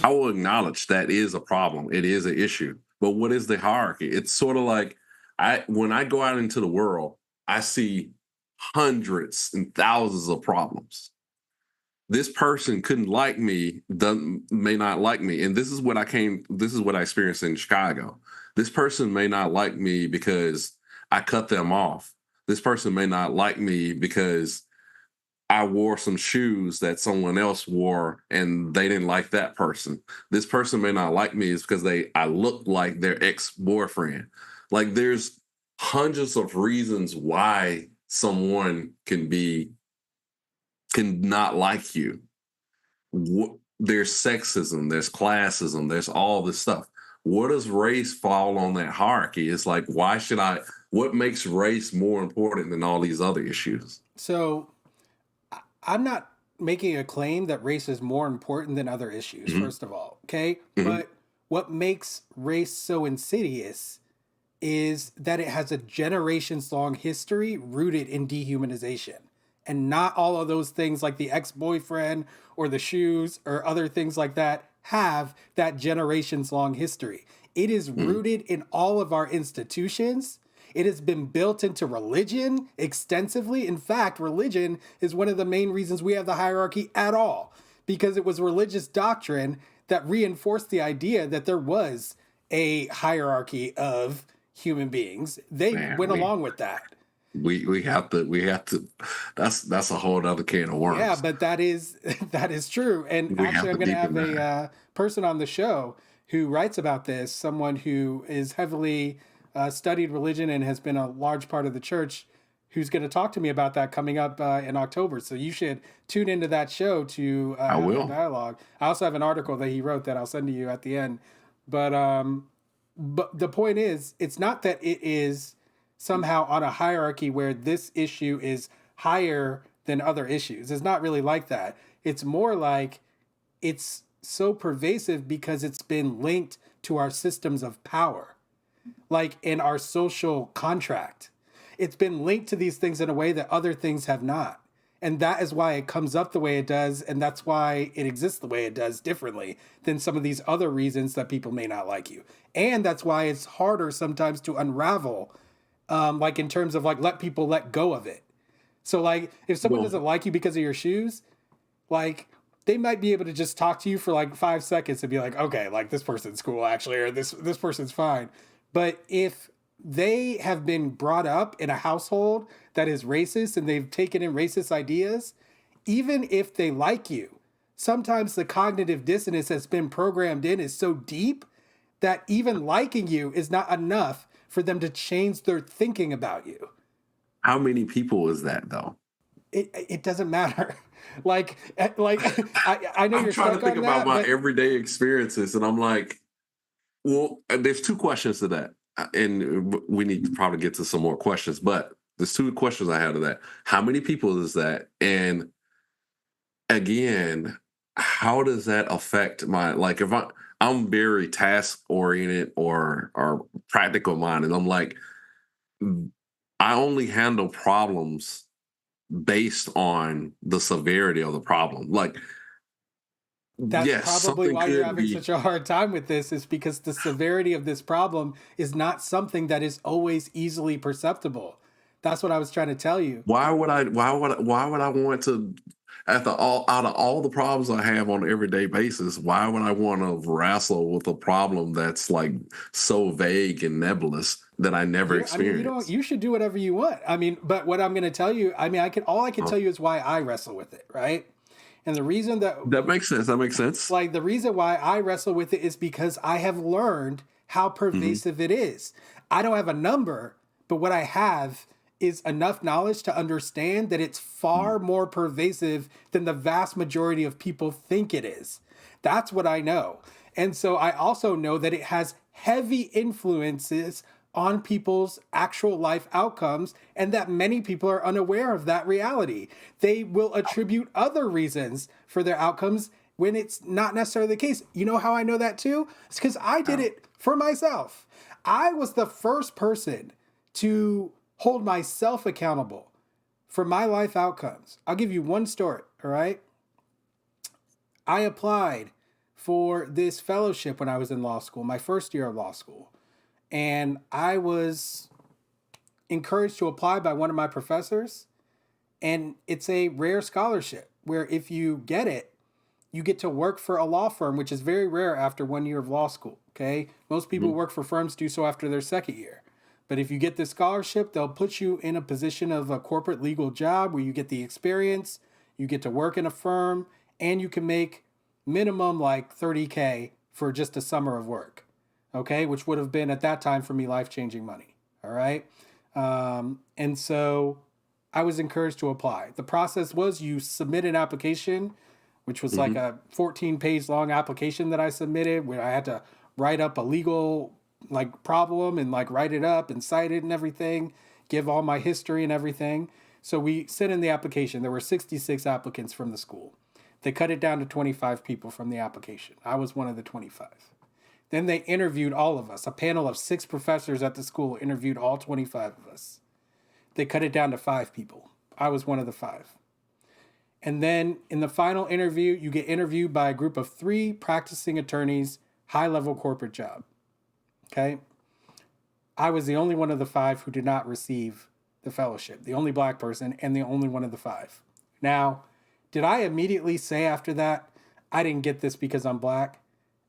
I will acknowledge that is a problem. It is an issue. But what is the hierarchy? It's sort of like when I go out into the world, I see hundreds and thousands of problems. This person couldn't like me, may not like me. And this is what I experienced in Chicago. This person may not like me because I cut them off. This person may not like me because I wore some shoes that someone else wore and they didn't like that person. This person may not like me is because I look like their ex-boyfriend. Like there's hundreds of reasons why someone can not like you. There's sexism, there's classism, there's all this stuff. What does race fall on that hierarchy? It's like, what makes race more important than all these other issues? So I'm not making a claim that race is more important than other issues, Mm-hmm. first of all, okay? Mm-hmm. But what makes race so insidious is that it has a generations long history rooted in dehumanization. And not all of those things like the ex boyfriend or the shoes or other things like that have that generations long history. It is Mm-hmm. rooted in all of our institutions. It has been built into religion extensively. In fact, religion is one of the main reasons we have the hierarchy at all, because it was religious doctrine that reinforced the idea that there was a hierarchy of human beings. They Man, went along with that. we have to that's a whole other can of Yeah, worms. but that is that is true. And We actually, have I'm to going to deepen have a that. person on the show who writes about this. Someone who is heavily studied religion and has been a large part of the church. Who's going to talk to me about that coming up in October? So you should tune into that show to I have a will. dialogue. I also have an article that he wrote that I'll send to you at the end. But the point is, it's not that it is somehow on a hierarchy where this issue is higher than other issues. It's not really like that. It's more like it's so pervasive because it's been linked to our systems of power, like in our social contract. It's been linked to these things in a way that other things have not. And that is why it comes up the way it does. And that's why it exists the way it does differently than some of these other reasons that people may not like you. And that's why it's harder sometimes to unravel, like in terms of like let people let go of it. So like if someone Well, doesn't like you because of your shoes, like they might be able to just talk to you for like 5 seconds and be like, okay, like this person's cool actually, or this person's fine. But if they have been brought up in a household that is racist and they've taken in racist ideas, even if they like you, sometimes the cognitive dissonance that's been programmed in is so deep that even liking you is not enough for them to change their thinking about you. how many people is that though? It doesn't matter. like I know I'm you're trying to stuck think on about that, my but everyday experiences, and I'm like, well, there's two questions to that, and we need to probably get to some more questions. But there's two questions I have to that. How many people is that? And again, how does that affect my like if I'm very task oriented or practical minded. I'm like, I only handle problems based on the severity of the problem. Like, that's yes, probably something why you're could having be. such a hard time with this, is because the severity of this problem is not something that is always easily perceptible. That's what I was trying to tell you. Why would I? Why would I want to? After all, out of all the problems I have on an everyday basis, why would I want to wrestle with a problem that's like so vague and nebulous that I never I mean, you don't. experienced? You should do whatever you want. I mean, but what I'm going to tell you, I mean, all I can Uh, tell you is why I wrestle with it, right? And the reason that, that makes sense. That makes sense. like, the reason why I wrestle with it is because I have learned how Hmm. pervasive it is. I don't have a number, but what I have is enough knowledge to understand that it's far more pervasive than the vast majority of people think it is. That's what I know. And so I also know that it has heavy influences on people's actual life outcomes, and that many people are unaware of that reality. They will attribute other reasons for their outcomes when it's not necessarily the case. You know how I know that too? It's because I did Oh, it for myself. I was the first person to hold myself accountable for my life outcomes. I'll give you one story, all right? I applied for this fellowship when I was in law school, my first year of law school. And I was encouraged to apply by one of my professors. And it's a rare scholarship where if you get it, you get to work for a law firm, which is very rare after 1 year of law school. Okay. Most people who work for firms do so after their second year. But if you get this scholarship, they'll put you in a position of a corporate legal job where you get the experience, you get to work in a firm, and you can make minimum like 30K for just a summer of work. Okay. Which would have been at that time for me life-changing money. All right. And so I was encouraged to apply. The process was you submit an application, which was like a 14-page long application that I submitted where I had to write up a legal like problem and like write it up and cite it and everything, give all my history and everything. So we sent in the application. There were 66 applicants from the school. They cut it down to 25 people from the application. I was one of the 25. Then they interviewed all of us. A panel of 6 professors at the school interviewed all 25 of us. They cut it down to 5 people. I was one of the 5. And then in the final interview, you get interviewed by a group of 3 practicing attorneys, high-level corporate job. Okay? I was the only one of the 5 who did not receive the fellowship, the only black person and the only one of the 5. Now, did I immediately say after that, I didn't get this because I'm black?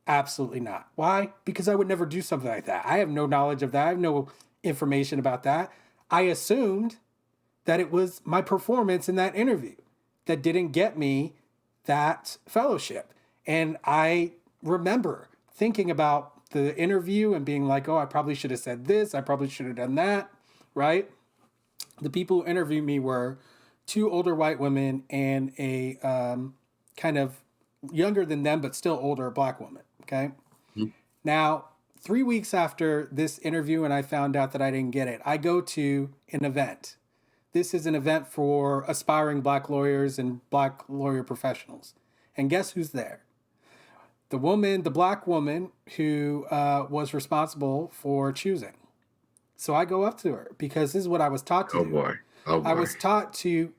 Absolutely not. Why? Because I would never do something like that. I have no knowledge of that. I have no information about that. I assumed that it was my performance in that interview that didn't get me that fellowship. And I remember thinking about the interview and being like, oh, I probably should have said this. I probably should have done that, right? The people who interviewed me were 2 older white women and a kind of younger than them, but still older black woman, okay? Mm-hmm. Now, 3 weeks after this interview and I found out that I didn't get it, I go to an event. This is an event for aspiring black lawyers and black lawyer professionals. And guess who's there? The black woman who was responsible for choosing. So I go up to her because this is what I was taught to do. Oh boy. I was taught to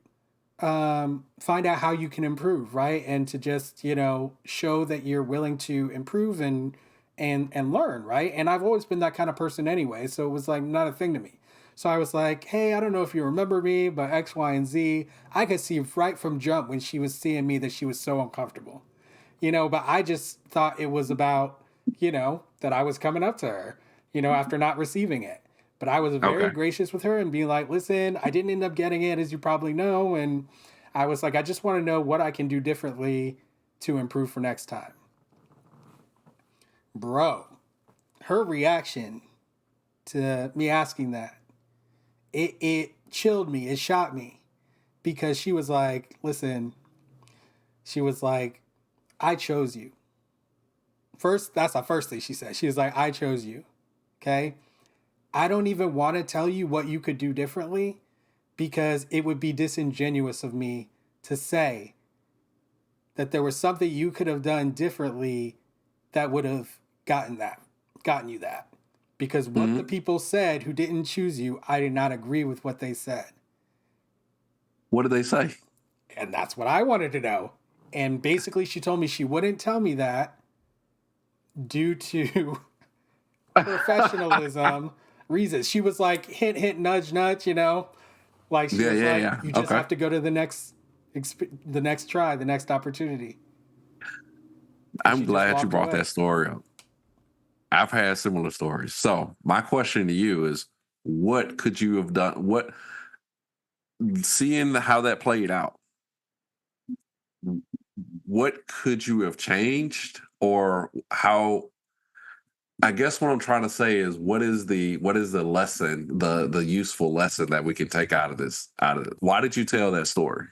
find out how you can improve, right? And to just, show that you're willing to improve and learn, right? And I've always been that kind of person anyway. So it was like not a thing to me. So I was like, hey, I don't know if you remember me, but X, Y, and Z. I could see right from jump when she was seeing me that she was so uncomfortable, but I just thought it was about, that I was coming up to her, after not receiving it. But I was very gracious with her and being like, listen, I didn't end up getting it, as you probably know. And I was like, I just want to know what I can do differently to improve for next time. Bro, her reaction to me asking that, it chilled me. It shocked me because she was like, listen, she was like, I chose you. First, that's the first thing she said. She was like, I chose you. Okay. I don't even want to tell you what you could do differently because it would be disingenuous of me to say that there was something you could have done differently that would have gotten you that. Because what the people said who didn't choose you, I did not agree with what they said. What did they say? And that's what I wanted to know. And basically she told me she wouldn't tell me that due to professionalism reasons. She was like, hint, hint, nudge, nudge, like she was like, you just have to go to the next try, the next opportunity. I'm glad you brought that story up. I've had similar stories. So my question to you is, what could you have done? Seeing how that played out, what could you have changed, or how? I guess what I'm trying to say is, what is the lesson, the useful lesson that we can take out of this? Why did you tell that story?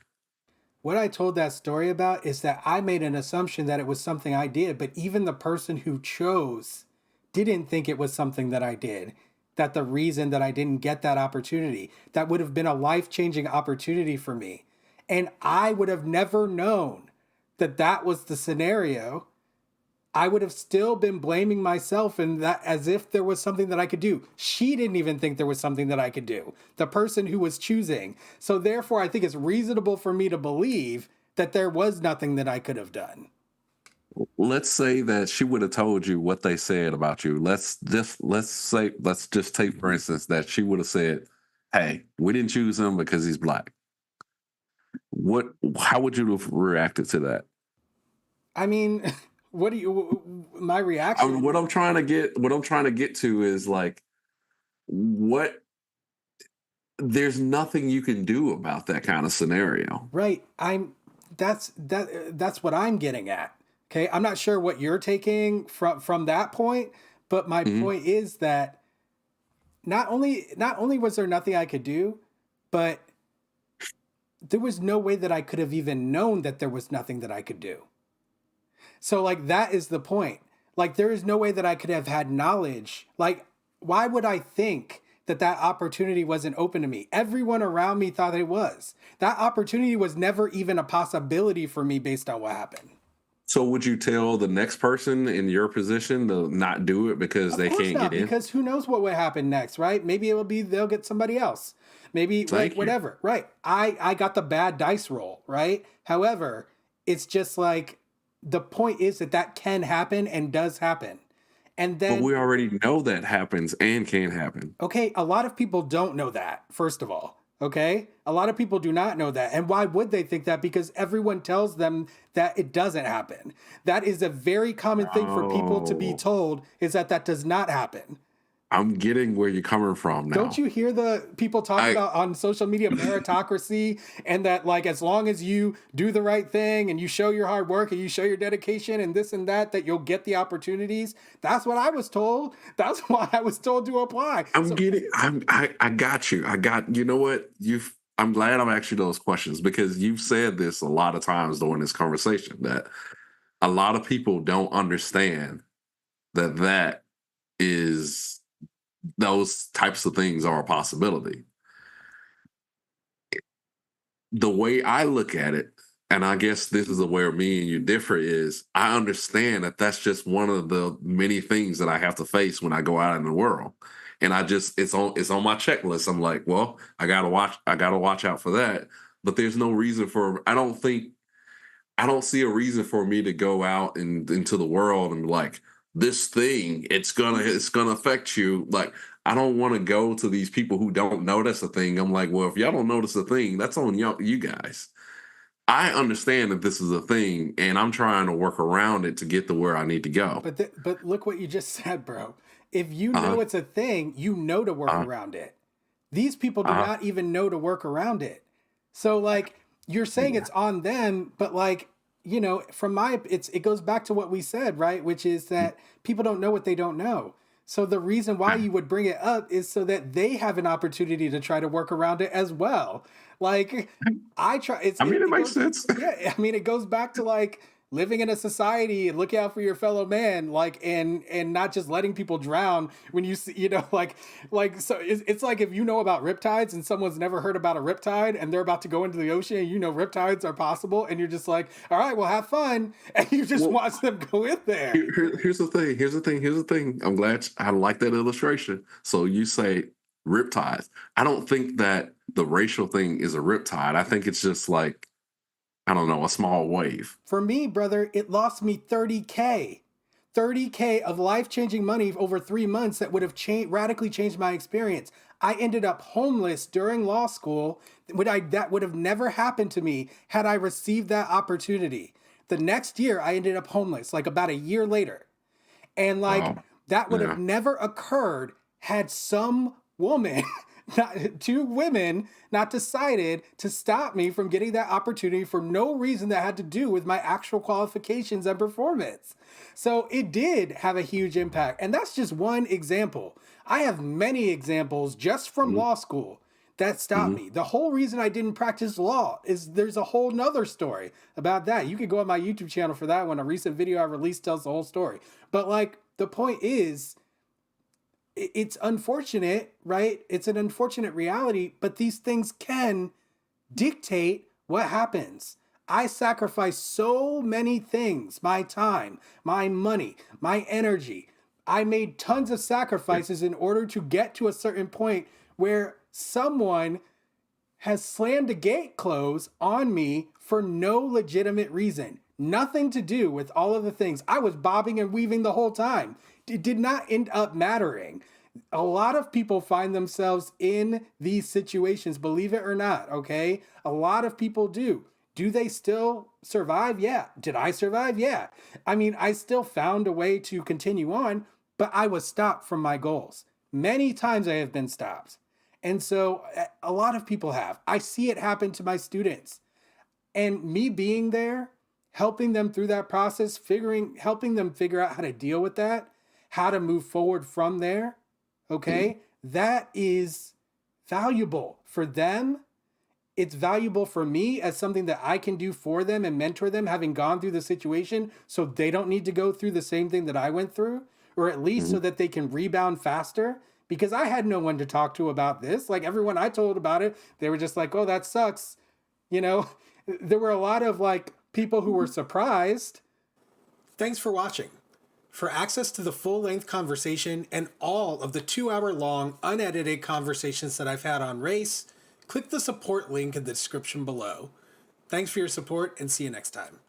What I told that story about is that I made an assumption that it was something I did, but even the person who chose didn't think it was something that I did. That the reason that I didn't get that opportunity, that would have been a life-changing opportunity for me. And I would have never known that that was the scenario. I would have still been blaming myself and that as if there was something that I could do. She didn't even think there was something that I could do. The person who was choosing. So therefore, I think it's reasonable for me to believe that there was nothing that I could have done. let's say that she would have told you what they said about you. Let's just take for instance that she would have said, "Hey, we didn't choose him because he's black." What? How would you have reacted to that? I mean, what do you? My reaction, What I'm trying to get to is like, what? There's nothing you can do about that kind of scenario. right? That's what I'm getting at. Okay, I'm not sure what you're taking from that point, but my Hmm. point is that not only was there nothing I could do, but there was no way that I could have even known that there was nothing that I could do. So like that is the point. Like there is no way that I could have had knowledge. Like why would I think that that opportunity wasn't open to me? Everyone around me thought it was. That opportunity was never even a possibility for me based on what happened. So would you tell the next person in your position to not do it because Of they course can't get not, in? because who knows what would happen next, right? Maybe it'll be they'll get somebody else. Maybe like Thank you. whatever. Right. I got the bad dice roll, right? However, it's just like the point is that that can happen and does happen. And But then we already know that happens and can happen. okay, a lot of people don't know that, first of all. Okay? A lot of people do not know that. And why would they think that? Because everyone tells them that it doesn't happen. That is a very common thing for people to be Oh, told is that that does not happen. I'm getting where you're coming from Don't now. you hear the people talk I about on social media meritocracy and that like as long as you do the right thing and you show your hard work and you show your dedication and this and that you'll get the opportunities? That's what I was told. That's why I was told to apply. I'm So getting I got you. I got you know what? You've I'm glad I'm asking you those questions because you've said this a lot of times during this conversation that a lot of people don't understand that that is those types of things are a possibility. The way I look at it, and I guess this is where me and you differ, is I understand that that's just one of the many things that I have to face when I go out in the world. And I just it's on my checklist. I'm like, well, I gotta watch out for that. But there's no reason for I don't see a reason for me to go out and into the world and like this thing, it's gonna affect you. Like I don't want to go to these people who don't notice a thing. I'm like, well, if y'all don't notice a thing, that's on y'all, you guys. I understand that this is a thing, and I'm trying to work around it to get to where I need to go. but look what you just said, bro. If you Uh know huh. it's a thing, you know to work Uh around it. These people do huh. not even know to work around it. So like you're saying Yeah. it's on them, but like, from my it goes back to what we said, right? Which is that people don't know what they don't know. So the reason why you would bring it up is so that they have an opportunity to try to work around it as well. Like I try I mean, it it makes goes sense. yeah, I mean it goes back to like living in a society and looking out for your fellow man like and not just letting people drown when you see like so it's like if you know about riptides and someone's never heard about a riptide and they're about to go into the ocean and riptides are possible and you're just like all right well have fun and you just Well, watch them go in there. here's the thing. Here's the thing. I like that illustration. So you say riptides. I don't think that the racial thing is a riptide. I think it's just like I don't know, a small wave. For me, brother, it lost me 30K. 30K of life-changing money over 3 months that would have radically changed my experience. I ended up homeless during law school. That would have never happened to me had I received that opportunity. The next year, I ended up homeless, like about a year later. And like Wow. that would have Yeah. never occurred had some woman, two women, not decided to stop me from getting that opportunity for no reason that had to do with my actual qualifications and performance. So it did have a huge impact. And that's just one example. I have many examples just from Mhm. law school that stopped Mhm. me. The whole reason I didn't practice law is there's a whole nother story about that. You could go on my YouTube channel for that one. A recent video I released tells the whole story. But like the point is, it's unfortunate, right? It's an unfortunate reality, but these things can dictate what happens. I sacrifice so many things, my time, my money, my energy. I made tons of sacrifices in order to get to a certain point where someone has slammed a gate close on me for no legitimate reason. Nothing to do with all of the things. I was bobbing and weaving the whole time. It did not end up mattering. A lot of people find themselves in these situations, believe it or not, okay? A lot of people do. Do they still survive? Yeah. Did I survive? Yeah. I mean, I still found a way to continue on, but I was stopped from my goals. Many times I have been stopped. And so a lot of people have. I see it happen to my students. And me being there, helping them through that process, helping them figure out how to deal with that, how to move forward from there, okay? That is valuable for them. It's valuable for me as something that I can do for them and mentor them, having gone through the situation so they don't need to go through the same thing that I went through, or at least so that they can rebound faster. Because I had no one to talk to about this. Like everyone I told about it, they were just like, oh, that sucks. You know, there were a lot of like people who were surprised. Thanks for watching. For access to the full-length conversation and all of the 2-hour-long unedited conversations that I've had on race, click the support link in the description below. Thanks for your support and see you next time.